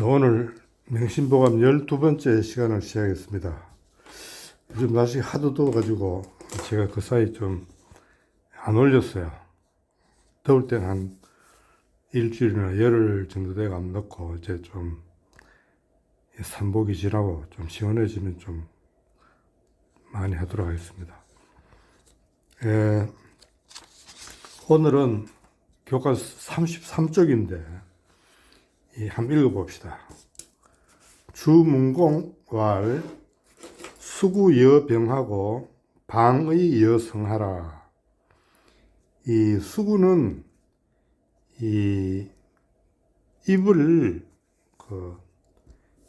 오늘 명심보감 12번째 시간을 시작했습니다. 요즘 날씨 하도 더워가지고 제가 그 사이 좀 안 올렸어요. 더울 때는 한 일주일이나 열흘 정도 돼가면 넣고, 이제 좀 산복이 지나고 좀 시원해지면 좀 많이 하도록 하겠습니다. 오늘은 교과서 33쪽인데 한번 읽어봅시다. 주문공왈 수구여병하고 방의여성하라. 이 수구는 이 입을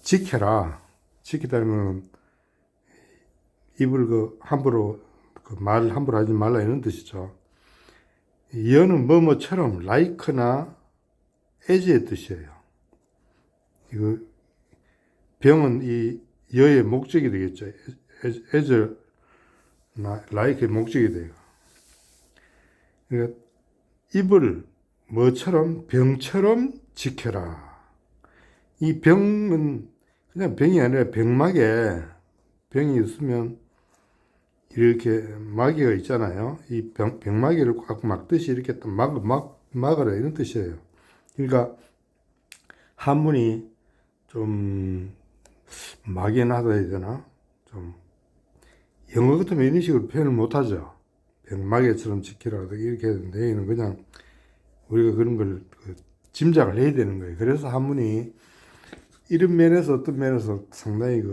지켜라. 지키다는 입을 함부로 말 함부로 하지 말라 이런 뜻이죠. 여는 뭐뭐처럼 like나 as의 뜻이에요. 이거 병은 이 여의 목적이 되겠죠. as나 like의 목적이 돼요. 그러니까 입을 뭐처럼 병처럼 지켜라. 이 병은 그냥 병이 아니라 병막에 병이 있으면 이렇게 마개가 있잖아요. 이 병마개를 꽉 막듯이 이렇게 또 막으라 이런 뜻이에요. 그러니까 한문이 좀 막연하다 해야 되나? 좀 영어 같으면 이런 식으로 표현을 못하죠. 병마개처럼 지키라 이렇게 했는데 여기는 그냥 우리가 그런 걸 짐작을 해야 되는 거예요. 그래서 한문이 이런 면에서 어떤 면에서 상당히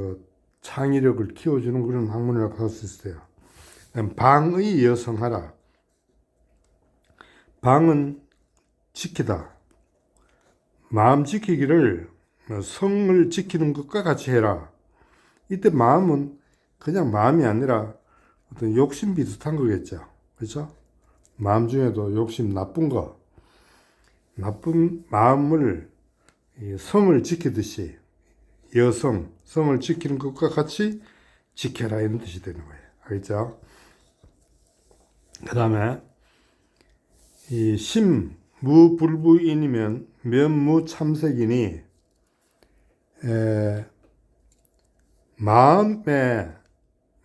창의력을 키워주는 그런 학문이라고 할 수 있어요. 방의 여성하라. 방은 지키다. 마음 지키기를 성을 지키는 것과 같이 해라. 이때 마음은 그냥 마음이 아니라 어떤 욕심 비슷한 거겠죠. 그렇죠? 마음 중에도 욕심 나쁜 거. 나쁜 마음을 성을 지키듯이 성을 지키는 것과 같이 지켜라 이런 뜻이 되는 거예요. 알겠죠? 그 다음에 이 심무불부인이면 면무참색이니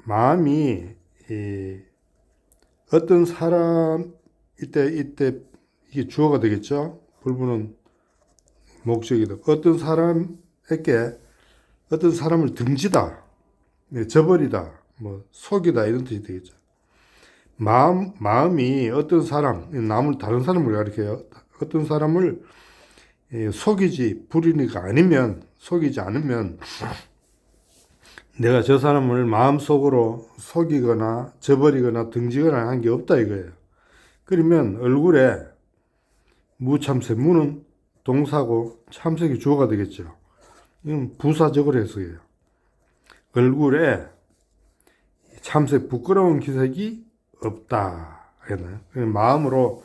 마음이 어떤 사람 이때 이게 주어가 되겠죠. 불부는 목적이다. 어떤 사람을 등지다, 저버리다, 속이다 이런 뜻이 되겠죠. 마음이 어떤 사람, 다른 사람을 가리켜요. 어떤 사람을 속이지 않으면 내가 저 사람을 마음속으로 속이거나 저버리거나 등지거나 한 게 없다 이거예요. 그러면 얼굴에 무참색, 무는 동사고 참색이 주어가 되겠죠. 이건 부사적으로 해석해요. 얼굴에 참색, 부끄러운 기색이 없다. 마음으로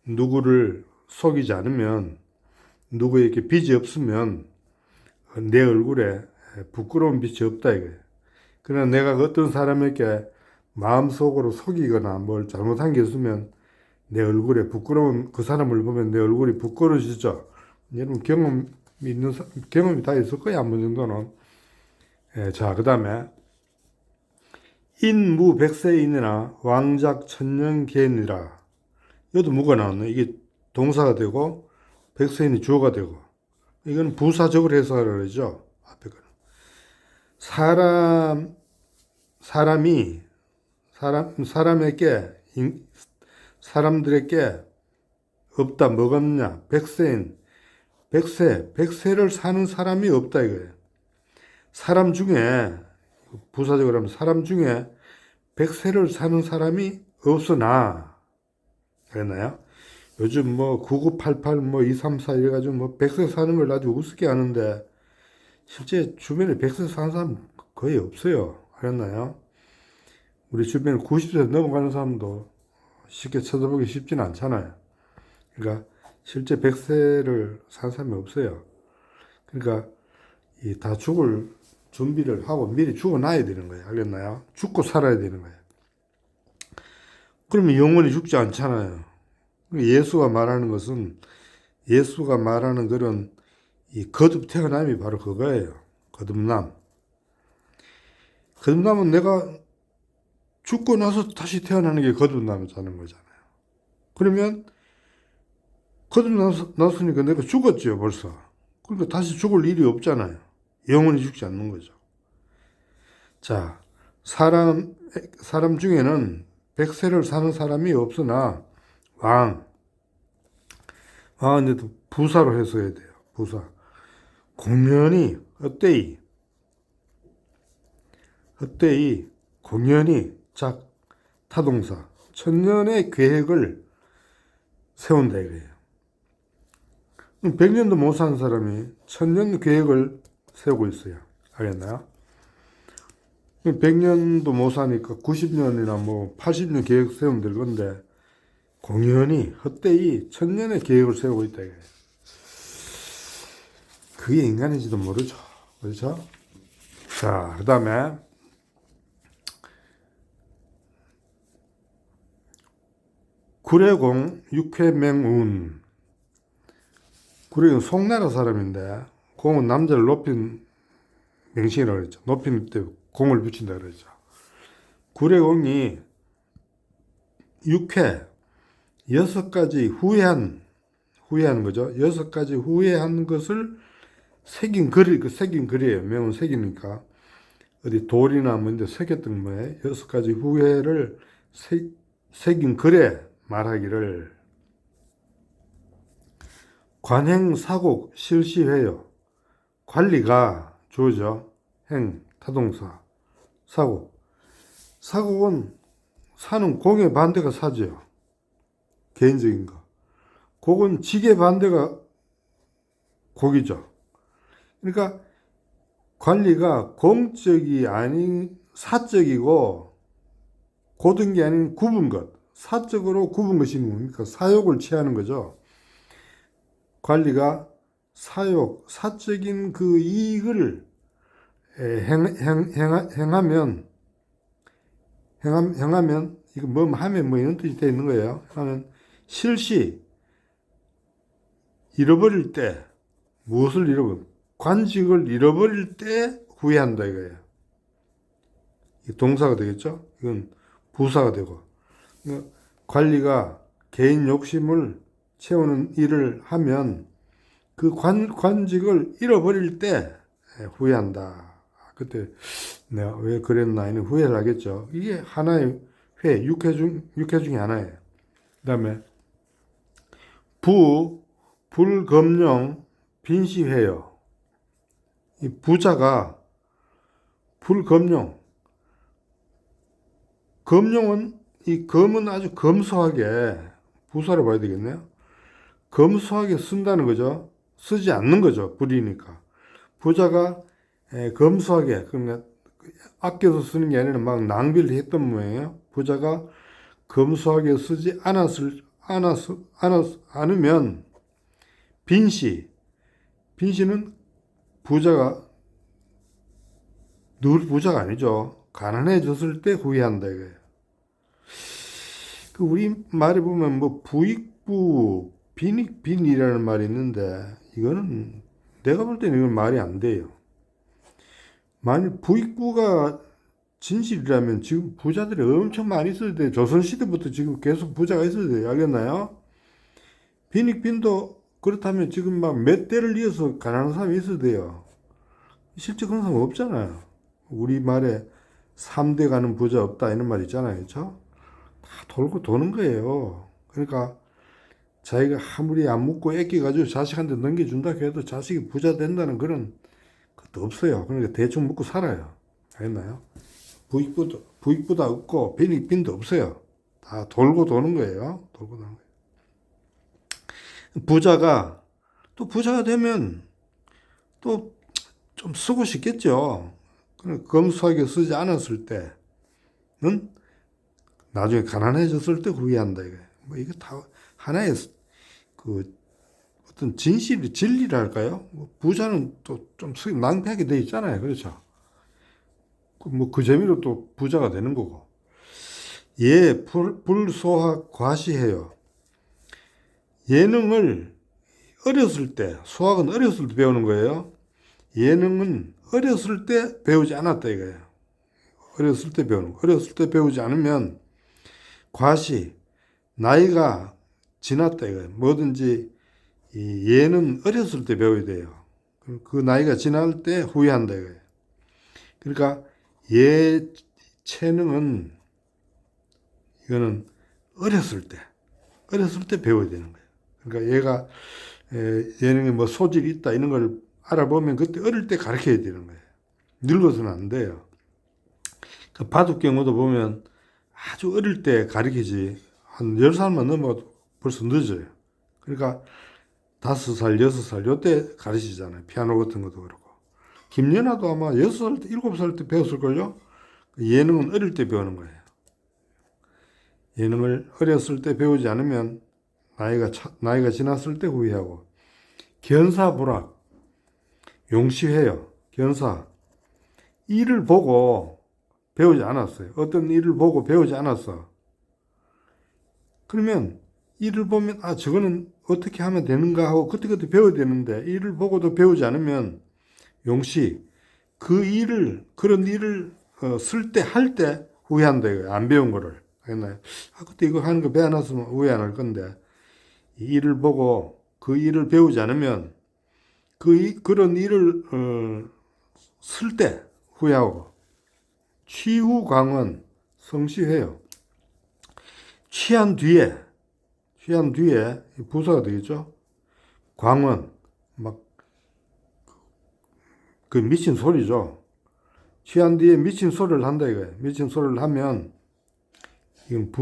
누구를 속이지 않으면, 누구에게 빚이 없으면 내 얼굴에 부끄러운 빛이 없다 이거예요. 그러나 내가 어떤 사람에게 마음속으로 속이거나 뭘 잘못한 게 있으면 내 얼굴에 그 사람을 보면 내 얼굴이 부끄러워지죠. 여러분 경험이 다 있을 거예요. 한 번 정도는. 자, 그 다음에 인무백세인이나 왕작천년계니라. 이것도 무가 나왔네. 이게 동사가 되고 백세인이 주어가 되고, 이건 부사적으로 해석하라 그러죠. 앞에 거는 사람들에게 없다. 뭐가 없냐? 백세를 사는 사람이 없다 이거예요. 사람 중에, 부사적으로 하면 사람 중에 백세를 사는 사람이 없으나, 그랬나요? 요즘 9988, 234 이래가지고 백세 사는 걸 아주 우습게 하는데, 실제 주변에 백세 사는 사람 거의 없어요. 알았나요? 우리 주변에 90세 넘어가는 사람도 쉽게 쳐다보기 쉽지는 않잖아요. 그러니까 실제 백세를 사는 사람이 없어요. 그러니까 다 죽을 준비를 하고 미리 죽어놔야 되는 거예요. 알겠나요? 죽고 살아야 되는 거예요. 그러면 영원히 죽지 않잖아요. 예수가 말하는 그런 이 거듭 태어남이 바로 그거예요. 거듭남. 거듭남은 내가 죽고 나서 다시 태어나는 게 거듭나는 거잖아요. 그러면 거듭났으니까 내가 죽었죠, 벌써. 그러니까 다시 죽을 일이 없잖아요. 영원히 죽지 않는 거죠. 자, 사람 중에는 100세를 사는 사람이 없으나 왕은데도 부사로 해석해야 돼요. 부사. 공연히 헛되이 공연히 작 타동사 천년의 계획을 세운다 이거예요. 100년도 못 사는 사람이 천년 계획을 세우고 있어요. 알겠나요? 100년도 못 사니까 90년이나 뭐 80년 계획 세우면 될 건데 공연히 헛되이 천년의 계획을 세우고 있다 이거예요. 그게 인간인지도 모르죠. 그렇죠? 자, 그 다음에 구례공 육회맹운. 구례는 송나라 사람인데 공은 남자를 높인 명칭이라고 그랬죠. 높인 때 공을 붙인다 그랬죠. 구례공이 육회 6가지 후회한 거죠. 6가지 후회한 것을 새긴 글이에요. 명은 새기니까 어디 돌이나 뭔데 새겼던 거예요. 6가지 후회를 새긴 글에 말하기를 관행사곡 실시회요. 관리가 주어죠. 행 타동사 사곡은 사는 공의 반대가 사죠. 개인적인 거. 곡은 직의 반대가 곡이죠. 그러니까 관리가 공적이 아닌 사적이고 고든 게 아닌 굽은 것. 사적으로 굽은 것이 뭡니까? 사욕을 취하는 거죠. 관리가 사적인 그 이익을 행하면 이거 뭐 하면 뭐 이런 뜻이 되어 있는 거예요. 하면 실시 잃어버릴 때 무엇을 관직을 잃어버릴 때 후회한다 이거예요. 동사가 되겠죠. 이건 부사가 되고 관리가 개인 욕심을 채우는 일을 하면 그 관직을 잃어버릴 때 후회한다. 그때 내가 왜 그랬나 이는 후회를 하겠죠. 이게 하나의 육회 중에 하나예요. 그 다음에 불검령 빈시회요. 이 부자가 불검령. 검령은 이 검은 아주 검소하게 부사로 봐야 되겠네요. 검소하게 쓴다는 거죠. 쓰지 않는 거죠. 불이니까. 부자가 검소하게 그러니까 아껴서 쓰는 게 아니라 막 낭비를 했던 모양이에요. 부자가 검소하게 쓰지 않으면 빈시는 부자가 늘 부자가 아니죠. 가난해졌을 때 후회한다 이거예요. 그 우리 말에 보면 뭐 부익부 빈이라는 말이 있는데 이거는 내가 볼 때는 이건 말이 안 돼요. 만약 부익부가 진실이라면 지금 부자들이 엄청 많이 있어야 돼요. 조선시대부터 지금 계속 부자가 있어야 돼요. 알겠나요? 빈도 그렇다면 지금 막 몇 대를 이어서 가난한 사람이 있어야 돼요. 실제 그런 사람 없잖아요. 우리 말에 3대 가는 부자 없다 이런 말 있잖아요. 그렇죠? 다 돌고 도는 거예요. 그러니까 자기가 아무리 안 묻고 애끼가지고 자식한테 넘겨준다 해도 자식이 부자 된다는 그런 것도 없어요. 그러니까 대충 묻고 살아요. 알겠나요? 부익부도 없고 빈도 없어요. 다 돌고 도는 거예요. 돌고 도는 거예요. 부자가 되면 또 좀 쓰고 싶겠죠. 검소하게 쓰지 않았을 때는 나중에 가난해졌을 때 후회한다 이거예요. 뭐 이거 다 하나의 그 어떤 진리랄까요? 뭐 부자는 또 좀 낭비하게 돼 있잖아요. 그렇죠? 그 재미로 또 부자가 되는 거고. 불소학 과시해요. 예능을 어렸을 때, 수학은 어렸을 때 배우는 거예요. 예능은 어렸을 때 배우지 않았다 이거예요. 어렸을 때 배우는 거. 어렸을 때 배우지 않으면 과시, 나이가 지났다 이거예요. 뭐든지 이 예는 어렸을 때 배워야 돼요. 그 나이가 지날 때 후회한다 이거예요. 그러니까 예체능은 이거는 어렸을 때 배워야 되는 거예요. 그러니까 얘가 예능에 뭐 소질이 있다 이런 걸 알아보면 그때 어릴 때 가르쳐야 되는 거예요. 늙어서는 안 돼요. 그 바둑 경우도 보면 아주 어릴 때 가르치지 한 10살만 넘어도 벌써 늦어요. 그러니까 5살, 6살 요때 가르치잖아요. 피아노 같은 것도 그렇고. 김연아도 아마 6살, 7살 때 배웠을걸요? 예능은 어릴 때 배우는 거예요. 예능을 어렸을 때 배우지 않으면 나이가 지났을 때 후회하고. 견사불학, 용시해요. 견사. 일을 보고 배우지 않았어요. 어떤 일을 보고 배우지 않았어. 그러면 일을 보면 저거는 어떻게 하면 되는가 하고 그때그때 배워야 되는데 일을 보고도 배우지 않으면 용시. 그런 일을 쓸 때 할 때 후회한다 이거예요. 안 배운 거를. 알겠나요? 그때 이거 하는 거 배워놨으면 후회 안 할 건데 이 일을 보고 그 일을 배우지 않으면 그런 일을 쓸 때 후회하고. 취후광은 성시해요. 취한 뒤에 부사가 되겠죠. 광은 막 그 미친 소리죠. 취한 뒤에 미친 소리를 한다 이거예요. 미친 소리를 하면 이건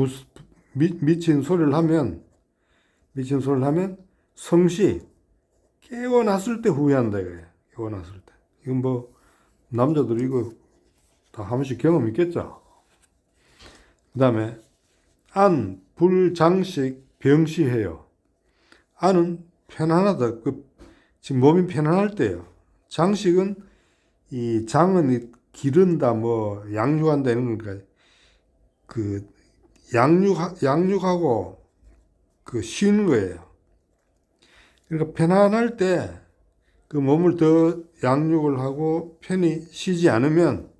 미친 소리를 하면 성시 깨어났을 때 후회한다 이거예요. 깨어났을 때. 이건 뭐 남자들 이거 다 한 번씩 경험 있겠죠. 그 다음에 안, 불장식, 병시해요. 안은 편안하다. 지금 몸이 편안할 때예요. 장식은 이 장은 기른다, 뭐 양육한다 이런 거니까 그 양육하고 그 쉬는 거예요. 그러니까 편안할 때 그 몸을 더 양육을 하고 편히 쉬지 않으면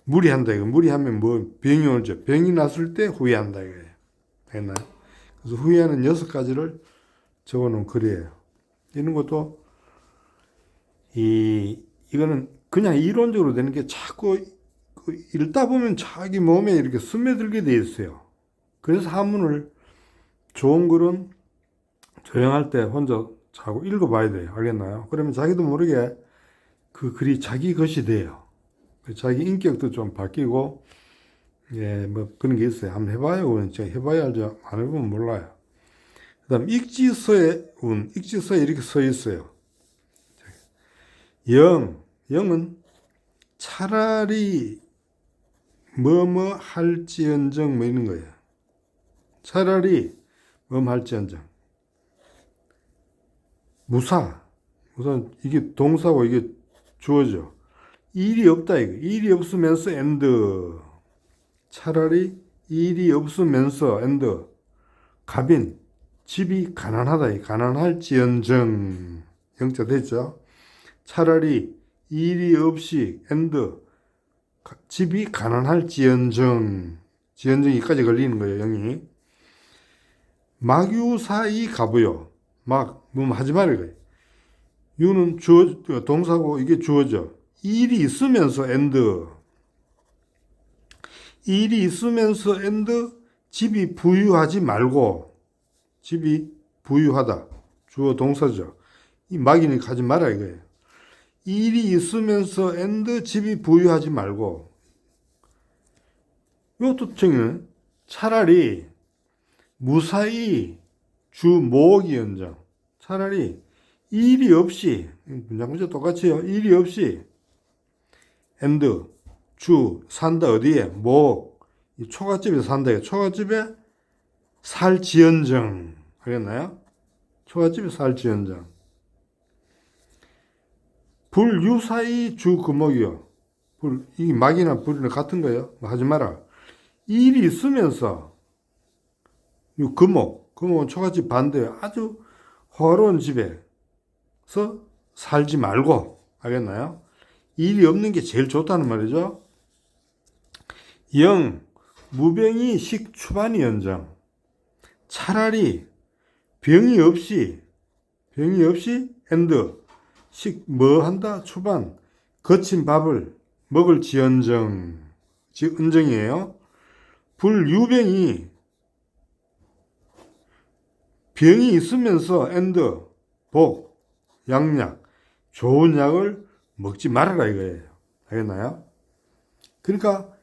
무리한다 이거. 무리하면 뭐 병이 오죠. 병이 났을 때 후회한다 이거예요. 됐나요? 그래서 후회하는 6가지를 적어놓은 글이에요. 이런 것도 이거는 그냥 이론적으로 되는 게 자꾸 읽다 보면 자기 몸에 이렇게 스며들게 돼 있어요. 그래서 한문을 좋은 글은 조용할 때 혼자 자고 읽어봐야 돼요. 알겠나요? 그러면 자기도 모르게 그 글이 자기 것이 돼요. 자기 인격도 좀 바뀌고, 뭐 그런 게 있어요. 한번 해봐요. 제가 해봐야 알죠. 안 해보면 몰라요. 그 다음 익지서에 이렇게 써 있어요. 영은 차라리 뭐뭐 할지언정 뭐 이런 거예요. 차라리 뭐뭐 할지언정. 무사 이게 동사고 이게 주어죠. 일이 없다 이거. 일이 없으면서 and. 차라리 일이 없으면서 and. 갑인 집이 가난하다. 가난할지언정. 영자 됐죠. 차라리 일이 없이 and 집이 가난할지언정. 지언정이까지 걸리는 거예요. 영이. 막유사이 가부요. 뭐 하지 말아요. 거예요. 유는 동사고 이게 주어져. 일이 있으면서 and. 일이 있으면서 and 집이 부유하지 말고. 집이 부유하다. 주어 동사죠. 이 막이니 가지 마라 이거예요. 일이 있으면서 and 집이 부유하지 말고. 이것도 정의는 차라리 무사히 주목이언정. 차라리 일이 없이, 문장 문제 똑같이요. 일이 없이 and 산다 어디에 이 초가집에 산다. 초가집에 살지언정. 알겠나요? 초가집에 살지언정. 불유사히 주금목이요. 이 막이나 불이나 같은 거예요. 하지 마라. 일이 있으면서 금목은 초가집 반대예요. 아주 호화로운 집에서 살지 말고, 알겠나요? 일이 없는 게 제일 좋다는 말이죠. 영, 무병이 식추반이 연정. 차라리 병이 없이 엔드 뭐 한다 추반 거친 밥을 먹을지언정. 즉 은정이에요. 불유병이 병이 있으면서 엔드 복 양약 좋은 약을 먹지 말아라 이거예요. 알겠나요? 그러니까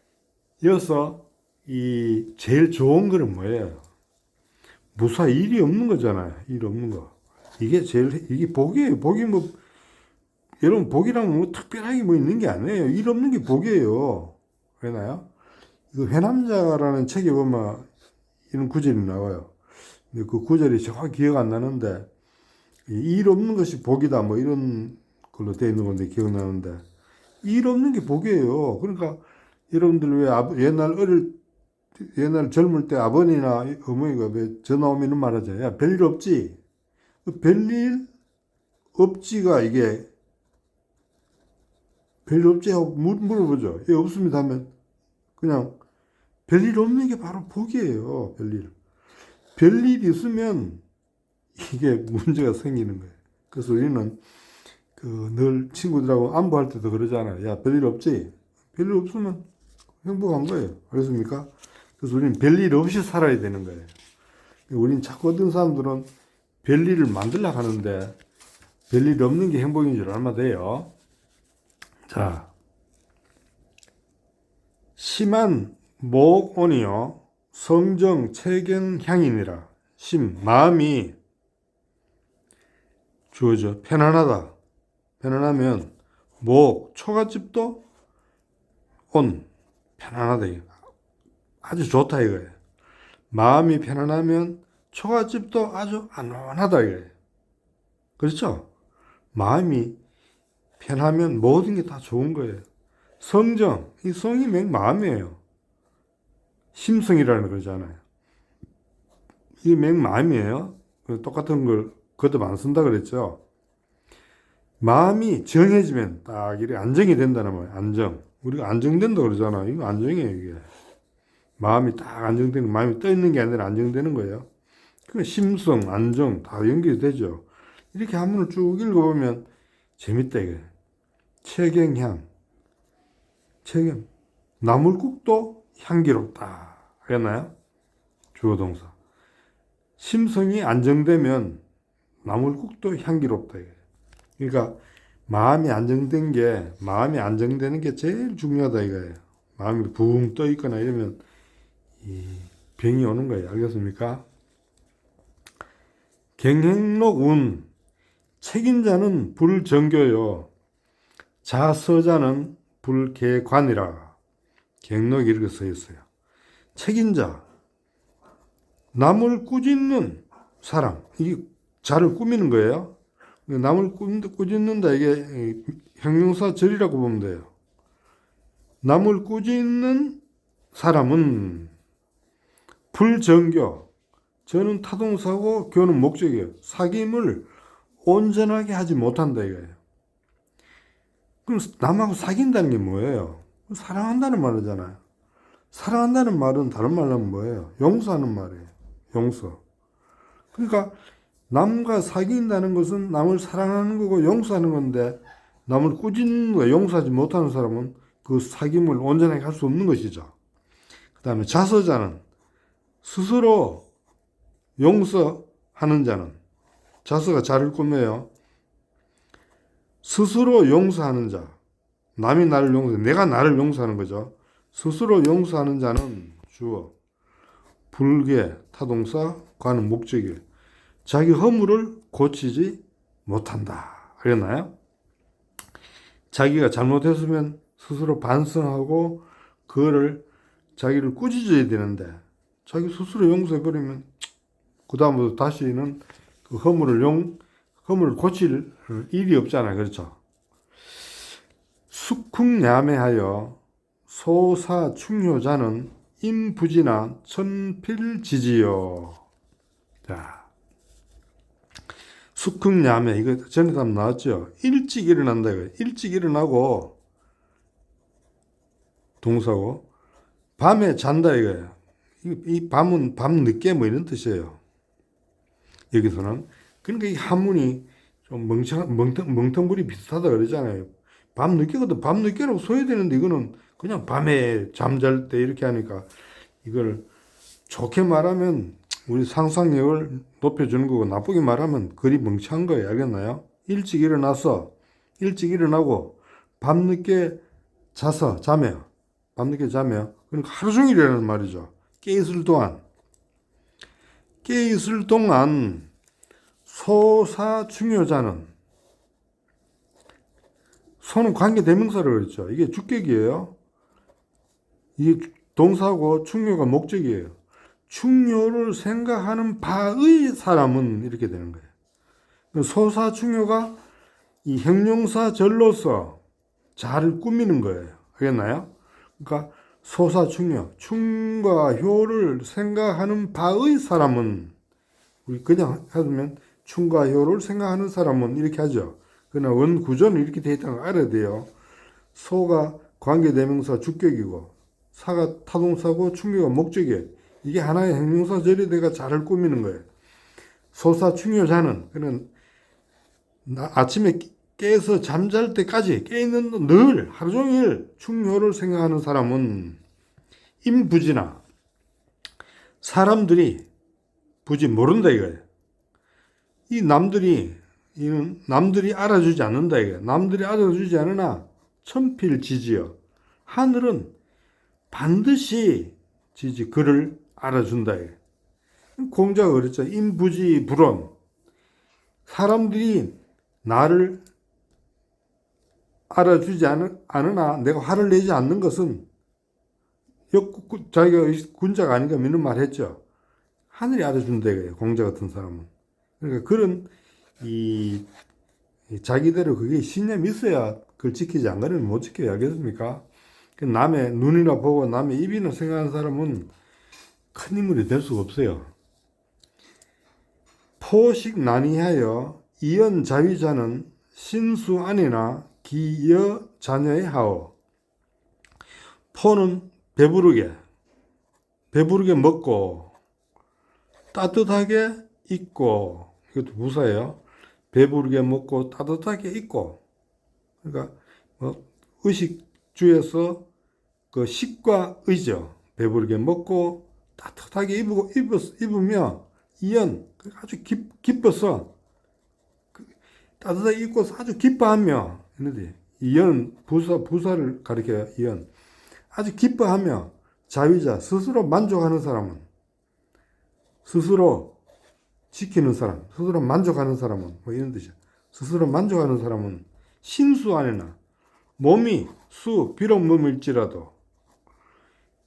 이어서 이 제일 좋은 거는 뭐예요? 무사 일이 없는 거잖아요. 일 없는 거. 이게 복이에요. 복이 뭐, 여러분, 복이라면 뭐 특별하게 뭐 있는 게 아니에요. 일 없는 게 복이에요. 그러나요? 이거 회남자라는 책에 보면 이런 구절이 나와요. 근데 그 구절이 정확히 기억 안 나는데, 일 없는 것이 복이다. 뭐 이런 걸로 되어 있는 건데 기억나는데, 일 없는 게 복이에요. 그러니까 여러분들 왜 옛날 젊을 때 아버지나 어머니가 왜 전화 오면 말하잖아요. 야, 별일 없지? 별일 없지가 이게 별일 없지 하고 물어보죠. 예, 없습니다 하면 그냥 별일 없는 게 바로 복이에요. 별일 있으면 이게 문제가 생기는 거예요. 그래서 우리는 늘 친구들하고 안부할 때도 그러잖아요. 야, 별일 없지? 별일 없으면 행복한 거예요. 그렇습니까? 그래서 우리는 별일 없이 살아야 되는 거예요. 우리는 자꾸 어떤 사람들은 별일을 만들려고 하는데 별일 없는 게 행복인 줄 알면 돼요. 자, 심한 목온이요 성정 체견향이니라. 마음이 주어져 편안하다. 편안하면 초가집도 온 편안하다. 아주 좋다 이거예요. 마음이 편안하면 초가집도 아주 안온하다 이거예요. 그렇죠? 마음이 편하면 모든 게 다 좋은 거예요. 성정, 이 성이 마음이에요. 심성이라는 거잖아요. 이게 마음이에요. 똑같은 걸 거듭 안 쓴다 그랬죠. 마음이 정해지면 딱 이렇게 안정이 된다는 말이에요. 안정. 우리가 안정된다 그러잖아. 이거 안정이에요, 이게. 마음이 딱 안정되는, 마음이 떠 있는 게 아니라 안정되는 거예요. 그 심성, 안정 다 연결이 되죠. 이렇게 한문을 쭉 읽어보면 재밌다 이게. 체경향, 나물국도 향기롭다. 그랬나요? 주어동사. 심성이 안정되면 나물국도 향기롭다. 이게. 그러니까 마음이 안정되는 게 제일 중요하다 이거예요. 마음이 붕 떠 있거나 이러면 이 병이 오는 거예요. 알겠습니까? 경행록 운 책임자는 불정교요 자서자는 불개관이라. 경록이 이렇게 써 있어요. 책임자 남을 꾸짖는 사람, 이게 자를 꾸미는 거예요. 남을 꾸짖는다 이게 형용사 절이라고 보면 돼요. 남을 꾸짖는 사람은 불정교, 저는 타동사고 교는 목적이에요. 사귐을 온전하게 하지 못한다 이거예요. 그럼 남하고 사귄다는 게 뭐예요? 사랑한다는 말이잖아요. 사랑한다는 말은 다른 말로 하면 뭐예요? 용서하는 말이에요. 용서. 그러니까 남과 사귄다는 것은 남을 사랑하는 거고 용서하는 건데 남을 꾸짖는 거 용서하지 못하는 사람은 그 사귐을 온전하게 할 수 없는 것이죠. 그 다음에 자서자는 스스로 용서하는 자는 자서가 자를 꾸며요. 스스로 용서하는 자. 남이 나를 용서해. 내가 나를 용서하는 거죠. 스스로 용서하는 자는 주어. 불계 타동사 관은 목적이에요. 자기 허물을 고치지 못한다. 알겠나요? 자기가 잘못했으면 스스로 반성하고 그거를 자기를 꾸짖어야 되는데 자기 스스로 용서해버리면 그 다음부터 다시는 그 허물을 고칠 일이 없잖아요. 그렇죠? 숙쿵야매하여 소사충효자는 임부지나 천필지지요. 자, 숙흥야매, 이거 전에도 한번 나왔죠. 일찍 일어난다 이거. 일찍 일어나고 동사고 밤에 잔다 이거예요. 이 밤은 밤 늦게 뭐 이런 뜻이에요. 여기서는. 그러니까 이 한문이 좀 멍텅구리 비슷하다 그러잖아요. 밤 늦게거든. 밤 늦게라고 써야 되는데 이거는 그냥 밤에 잠잘 때 이렇게 하니까 이걸 좋게 말하면 우리 상상력을 높여주는 거고 나쁘게 말하면 글이 멍청한 거예요. 알겠나요? 일찍 일어나서 일찍 일어나고 밤늦게 자서 자며 밤늦게 자며 그러니까 하루 종일이라는 말이죠. 깨있을 동안 소사충효자는 소는 관계대명사라고 그랬죠. 이게 주격이에요. 이게 동사고 충효가 목적이에요. 충효를 생각하는 바의 사람은 이렇게 되는 거예요. 소사충효가 이 형용사절로서 자를 꾸미는 거예요. 알겠나요? 그러니까 소사충효, 충과 효를 생각하는 바의 사람은 우리 그냥 하면 충과 효를 생각하는 사람은 이렇게 하죠. 그러나 원 구조는 이렇게 되어 있다는 걸 알아야 돼요. 소가 관계대명사 주격이고 사가 타동사고 충효가 목적이에요. 이게 하나의 형용사절에다가 자를 꾸미는 거예요. 소사충효자는 그는 아침에 깨서 잠잘 때까지 깨있는 늘 하루 종일 충효를 생각하는 사람은 임부지나 사람들이 부지 모른다 이거예요. 이는 남들이 알아주지 않는다 이거예요. 남들이 알아주지 않으나 천필지지여 하늘은 반드시 그를 알아준다 이거예요. 공자가 그랬죠. 임부지 불언. 사람들이 나를 알아주지 않으나 내가 화를 내지 않는 것은 자기가 군자가 아닌가 믿는 말 했죠. 하늘이 알아준다 이거예요. 공자 같은 사람은. 그러니까 그런 자기대로 그게 신념이 있어야 그걸 지키지 않으면 못 지켜야 알겠습니까? 남의 눈이나 보고 남의 입이나 생각하는 사람은 큰 인물이 될 수가 없어요. 포식 난이하여 이연자위자는 신수 아니나 기여 자녀의 하오. 포는 배부르게 먹고 따뜻하게 입고, 이것도 부사예요. 배부르게 먹고 따뜻하게 입고. 그러니까 의식주에서 그 식과 의죠. 배부르게 먹고 따뜻하게 입으며 이연 아주 기뻐서 따뜻하게 입고서 아주 기뻐하며 했는데 이연 부사를 가리켜요. 이연 아주 기뻐하며 자위자 스스로 만족하는 사람은 스스로 지키는 사람, 스스로 만족하는 사람은 뭐 이런 뜻이야. 스스로 만족하는 사람은 신수 아니나 몸이 비록 몸일지라도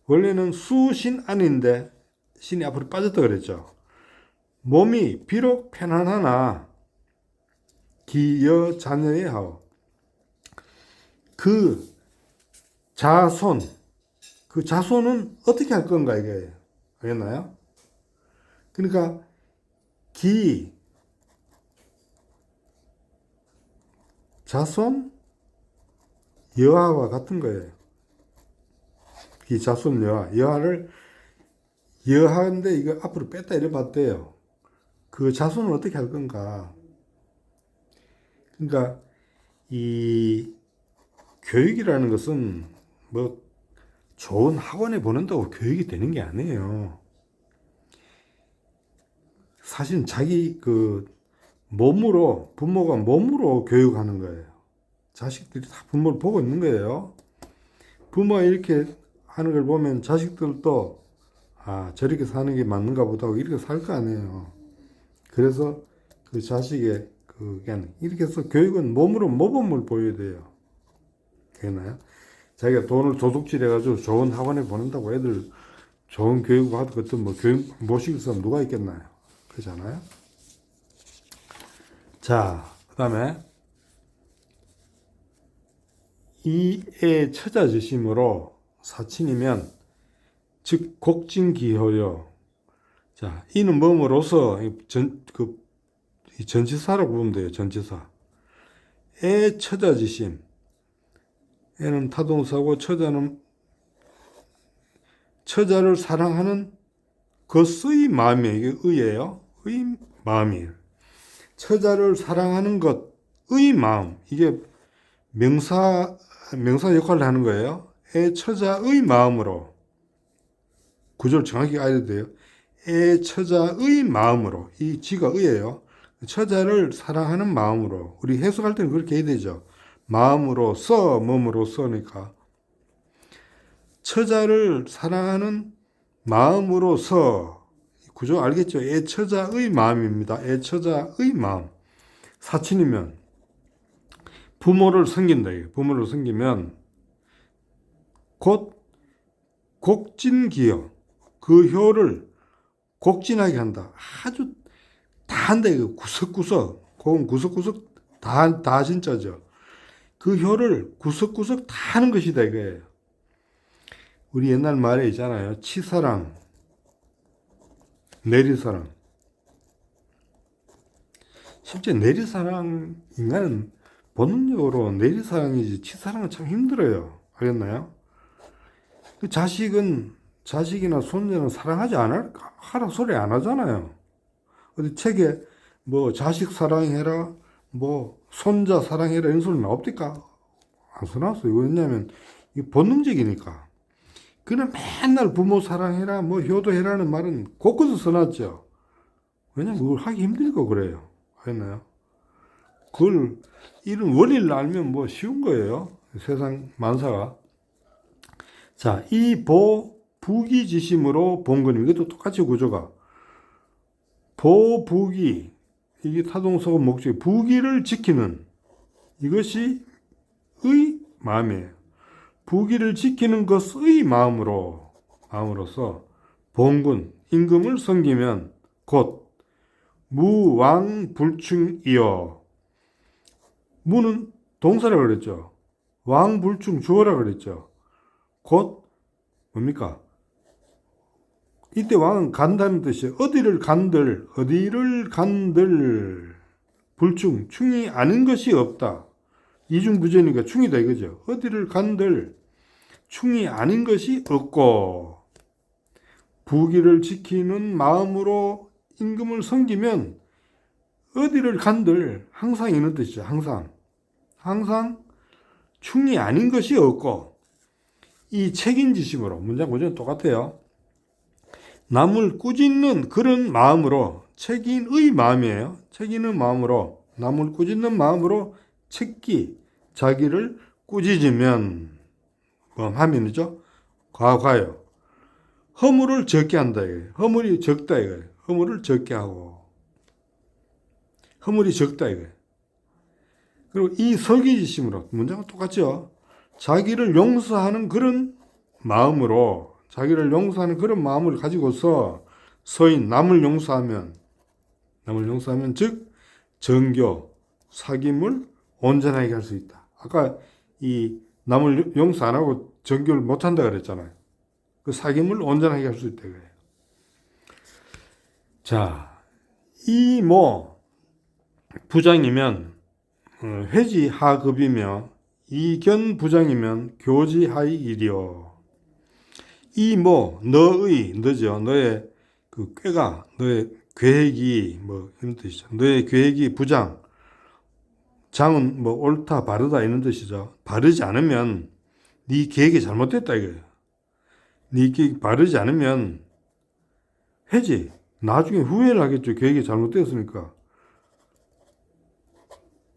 원래는 수신 아닌데 신이 앞으로 빠졌다 그랬죠. 몸이 비록 편안하나 기여 자녀의 하오. 그 자손은 어떻게 할 건가 이게 알겠나요? 그러니까 자손 여하와 같은 거예요. 자손 여하를 여하인데 이거 앞으로 뺐다 이래 봤대요. 그 자손은 어떻게 할 건가? 그러니까 이 교육이라는 것은 뭐 좋은 학원에 보낸다고 교육이 되는 게 아니에요. 사실 자기 부모가 몸으로 교육하는 거예요. 자식들이 다 부모를 보고 있는 거예요. 부모가 이렇게 하는 걸 보면 자식들도 저렇게 사는 게 맞는가 보다 하고 이렇게 살 거 아니에요. 그래서 그 자식의 이렇게 해서 교육은 몸으로 모범을 보여야 돼요. 되나요? 자기가 돈을 도둑질 해가지고 좋은 학원에 보낸다고 애들 좋은 교육 받고 어떤 교육 못 시킬 사람 누가 있겠나요? 그렇잖아요? 자, 그 다음에 이에 처자지심으로 사친이면 즉 곡진기효요. 자, 이는 뭐뭐로서 이 전치사라고 보면 돼요. 전치사. 애 처자지심. 애는 타동사고 처자는 처자를 사랑하는 것의 마음이에요. 이게 의예요. 의 마음이에요. 처자를 사랑하는 것의 마음. 이게 명사 역할을 하는 거예요. 애 처자의 마음으로. 구조를 정확히 알아야 돼요. 애 처자의 마음으로. 이 지가 의예요. 처자를 사랑하는 마음으로. 우리 해석할 때는 그렇게 해야 되죠. 마음으로써, 몸으로써니까. 처자를 사랑하는 마음으로서. 구조 알겠죠? 애처자의 마음입니다. 애처자의 마음. 사친이면 부모를 섬긴다. 부모를 섬기면 곧 곡진기여. 그 혀를 곡진하게 한다. 아주 다 한다. 이거 구석구석. 그건 구석구석 다 진짜죠. 그 혀를 구석구석 다 하는 것이다. 이거예요. 우리 옛날 말에 있잖아요. 치사랑, 내리사랑. 실제 내리사랑, 인간은 본능적으로 내리사랑이지 치사랑은 참 힘들어요. 알겠나요? 그 자식이나 손자는 사랑하지 하라 소리 안 하잖아요. 어디 책에 뭐 자식 사랑해라, 뭐 손자 사랑해라 이런 소리 나옵니까? 안 써놨어요. 왜냐면 이게 본능적이니까. 그는 맨날 부모 사랑해라, 뭐 효도해라는 말은 곳곳에 써놨죠. 왜냐면 그걸 하기 힘들고 그래요. 알겠나요? 이런 원리를 알면 뭐 쉬운 거예요. 세상 만사가. 자, 부기지심으로 본근임. 이것도 똑같이 구조가. 부기. 이게 타동사고 목적이. 부기를 지키는. 이것이 의 마음이에요. 부기를 지키는 것의 마음으로서 본근, 임금을 섬기면 곧 무왕불충이여. 무는 동사라 그랬죠. 왕불충 주어라 그랬죠. 곧 뭡니까? 이때 왕은 간다는 뜻이에요. 어디를 간들 불충, 충이 아닌 것이 없다. 이중부재니까 충이다 이거죠. 어디를 간들 충이 아닌 것이 없고 부기를 지키는 마음으로 임금을 섬기면 어디를 간들 항상 있는 뜻이죠. 항상 충이 아닌 것이 없고 이 책임지심으로 문장 구조는 똑같아요. 남을 꾸짖는 그런 마음으로 책임의 마음이에요. 책임의 마음으로 남을 꾸짖는 마음으로 자기를 꾸짖으면 하면이죠. 과요. 허물을 적게 한다 이거예요. 허물이 적다 이거예요. 허물을 적게 하고 허물이 적다 이거예요. 그리고 이 설기지심으로 문장은 똑같죠. 자기를 용서하는 그런 마음으로 가지고서 서인 남을 용서하면 즉 정교 사귐을 온전하게 할 수 있다. 아까 이 남을 용서 안 하고 정교를 못 한다 그랬잖아요. 그 사귐을 온전하게 할 수 있다 그래요. 자, 이 부장이면 회지 하급이며 이견 부장이면 교지 하의 일이요. 너죠. 너의 그 꾀가, 너의 계획이 이런 뜻이죠. 너의 계획이 부장. 장은 옳다, 바르다 이런 뜻이죠. 바르지 않으면 네 계획이 잘못됐다 이거예요. 네 계획이 바르지 않으면 회지. 나중에 후회를 하겠죠. 계획이 잘못되었으니까.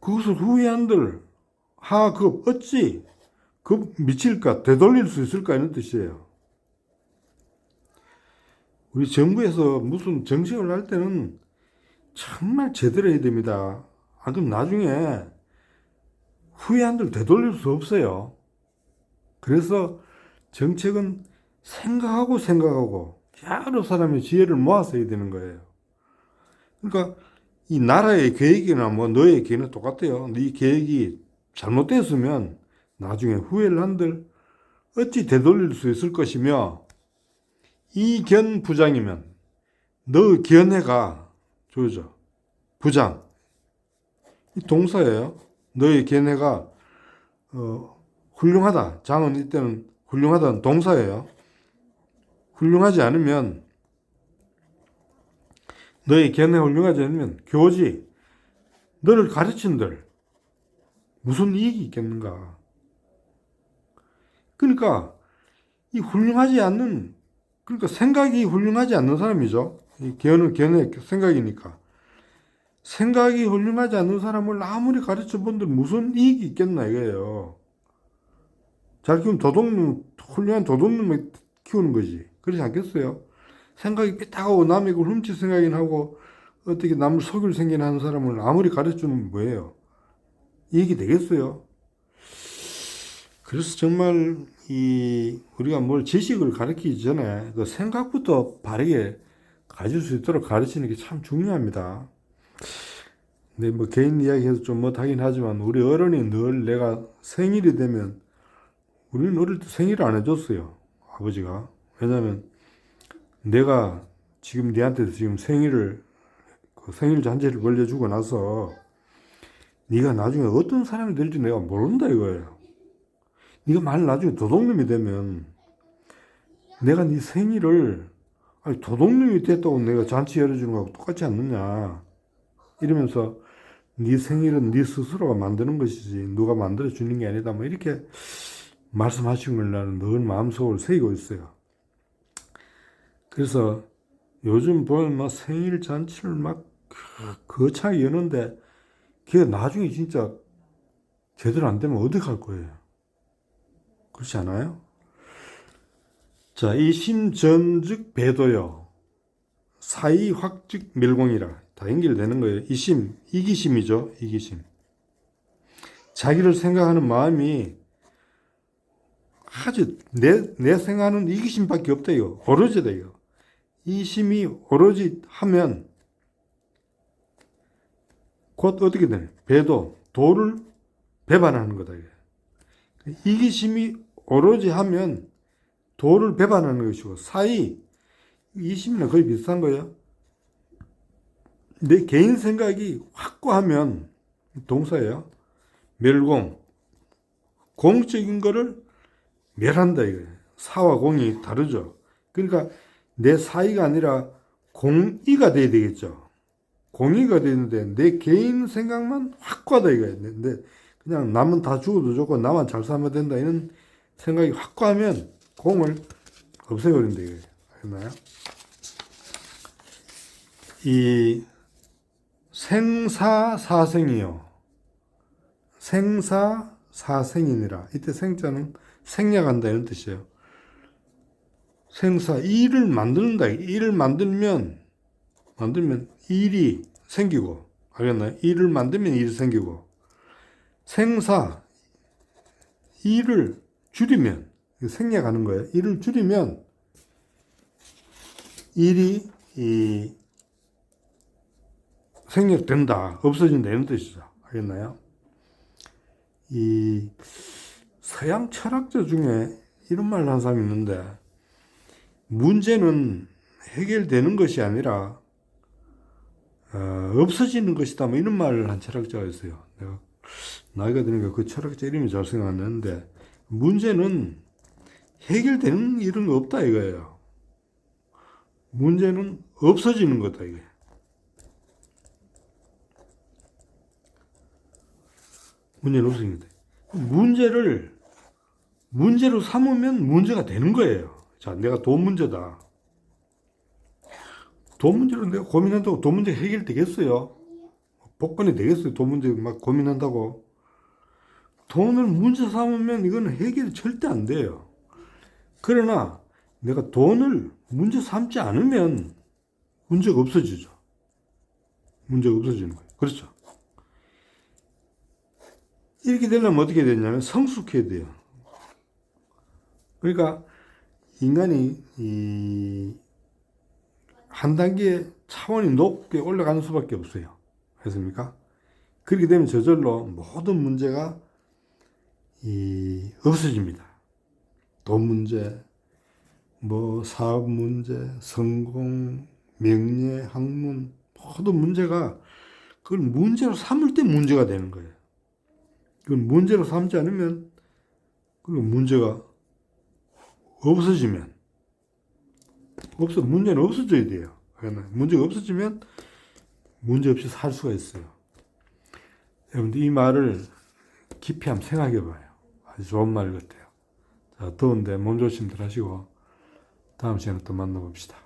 그것을 후회한들 하급 어찌 급 미칠까 되돌릴 수 있을까 이런 뜻이에요. 우리 정부에서 무슨 정책을 할 때는 정말 제대로 해야 됩니다. 안 그럼 나중에 후회한들 되돌릴 수 없어요. 그래서 정책은 생각하고 여러 사람의 지혜를 모아서 해야 되는 거예요. 그러니까 이 나라의 계획이나 너의 계획은 똑같아요. 네 계획이 잘못됐으면 나중에 후회를 한들 어찌 되돌릴 수 있을 것이며 이견 부장이면 너 견해가 부장 이 동사예요. 너의 걔네가 훌륭하다. 장은 이때는 훌륭하다는 동사예요. 훌륭하지 않으면 너의 걔네 훌륭하지 않으면 교지 너를 가르친들 무슨 이익이 있겠는가. 그러니까 이 훌륭하지 않는 그러니까 생각이 훌륭하지 않는 사람이죠. 이 걔네 생각이니까. 생각이 훌륭하지 않는 사람을 아무리 가르쳐 본들 무슨 이익이 있겠나 이거예요. 잘 키우면 훌륭한 도둑놈을 키우는 거지. 그렇지 않겠어요? 생각이 삐딱하고 남의 걸 훔칠 생각이나 하고 어떻게 남을 속일 생각이나 하는 사람을 아무리 가르쳐주면 뭐예요? 이익이 되겠어요? 그래서 정말 우리가 뭘 지식을 가르치기 전에 그 생각부터 바르게 가질 수 있도록 가르치는 게 참 중요합니다. 근데 뭐 개인 이야기해서 좀 못하긴 하지만 우리 어른이 늘 내가 생일이 되면 우리는 어릴 때 생일을 안 해줬어요. 아버지가. 왜냐면 내가 지금 니한테 지금 생일 잔치를 벌려주고 나서 네가 나중에 어떤 사람이 될지 내가 모른다 이거예요. 네가 만약 나중에 도둑놈이 되면 내가 네 생일을 아니 도둑놈이 됐다고 내가 잔치 열어주는 거하고 똑같지 않느냐 이러면서 네 생일은 네 스스로가 만드는 것이지 누가 만들어 주는 게 아니다 뭐 이렇게 말씀하신 걸 나는 늘 마음속으로 새기고 있어요. 그래서 요즘 보면 막 생일 잔치를 막 거창하게 여는데 그게 나중에 진짜 제대로 안 되면 어떡할 거예요? 그렇지 않아요? 자, 이심전즉 배도요. 사이확즉 멸공이라. 다 연결되는 거예요. 이기심이죠. 이기심. 자기를 생각하는 마음이 아주 내 생각하는 이기심밖에 없대요. 오로지다 이거. 이 심이 오로지 하면 곧 어떻게 되냐. 배도, 도를 배반하는 거다. 이기심이 오로지 하면 도를 배반하는 것이고 이심이랑 거의 비슷한 거예요. 내 개인 생각이 확고하면 동사예요. 멸공, 공적인 거를 멸한다 이거예요. 사와 공이 다르죠. 그러니까 내 사이가 아니라 공의가 돼야 되겠죠. 공의가 되는데 내 개인 생각만 확고하다 이거예요. 근데 그냥 남은 다 죽어도 좋고 나만 잘 살면 된다 이런 생각이 확고하면 공을 없애버린다 이거예요. 알나요? 이 생사사생이요. 생사사생이니라. 이때 생자는 생략한다 이런 뜻이에요. 일을 만든다. 일을 만들면 일이 생기고, 알겠나요? 일을 만들면 일이 생기고, 일을 줄이면, 생략하는 거예요. 일을 줄이면 일이 생략된다, 없어진다 이런 뜻이죠. 알겠나요? 이 서양 철학자 중에 이런 말을 한 사람이 있는데 문제는 해결되는 것이 아니라 없어지는 것이다 뭐 이런 말을 한 철학자가 있어요. 내가 나이가 드니까 그 철학자 이름이 잘 생각 안 나는데 문제는 해결되는 이런 거 없다 이거예요. 문제는 없어지는 거다 이게. 문제는 없어지는 거다. 문제로 삼으면 문제가 되는 거예요. 자, 내가 돈 문제다. 돈 문제로 내가 고민한다고 돈 문제 해결되겠어요? 복권이 되겠어요? 돈 문제 막 고민한다고. 돈을 문제 삼으면 이거는 해결이 절대 안 돼요. 그러나 내가 돈을 문제 삼지 않으면 문제가 없어지죠. 문제가 없어지는 거예요. 그렇죠. 이렇게 되려면 어떻게 되냐면 성숙해야 돼요. 그러니까 인간이 한 단계 차원이 높게 올라가는 수밖에 없어요. 그렇습니까? 그렇게 되면 저절로 모든 문제가 없어집니다. 돈 문제, 뭐 사업 문제, 성공, 명예, 학문 모든 문제가 그걸 문제로 삼을 때 문제가 되는 거예요. 그걸 문제로 삼지 않으면, 그리고 문제가 없어지면, 문제는 없어져야 돼요. 문제가 없어지면 문제 없이 살 수가 있어요. 여러분들 이 말을 깊이 한번 생각해 봐요. 아주 좋은 말 같아요. 자, 더운데 몸 조심들 하시고 다음 시간에 또 만나봅시다.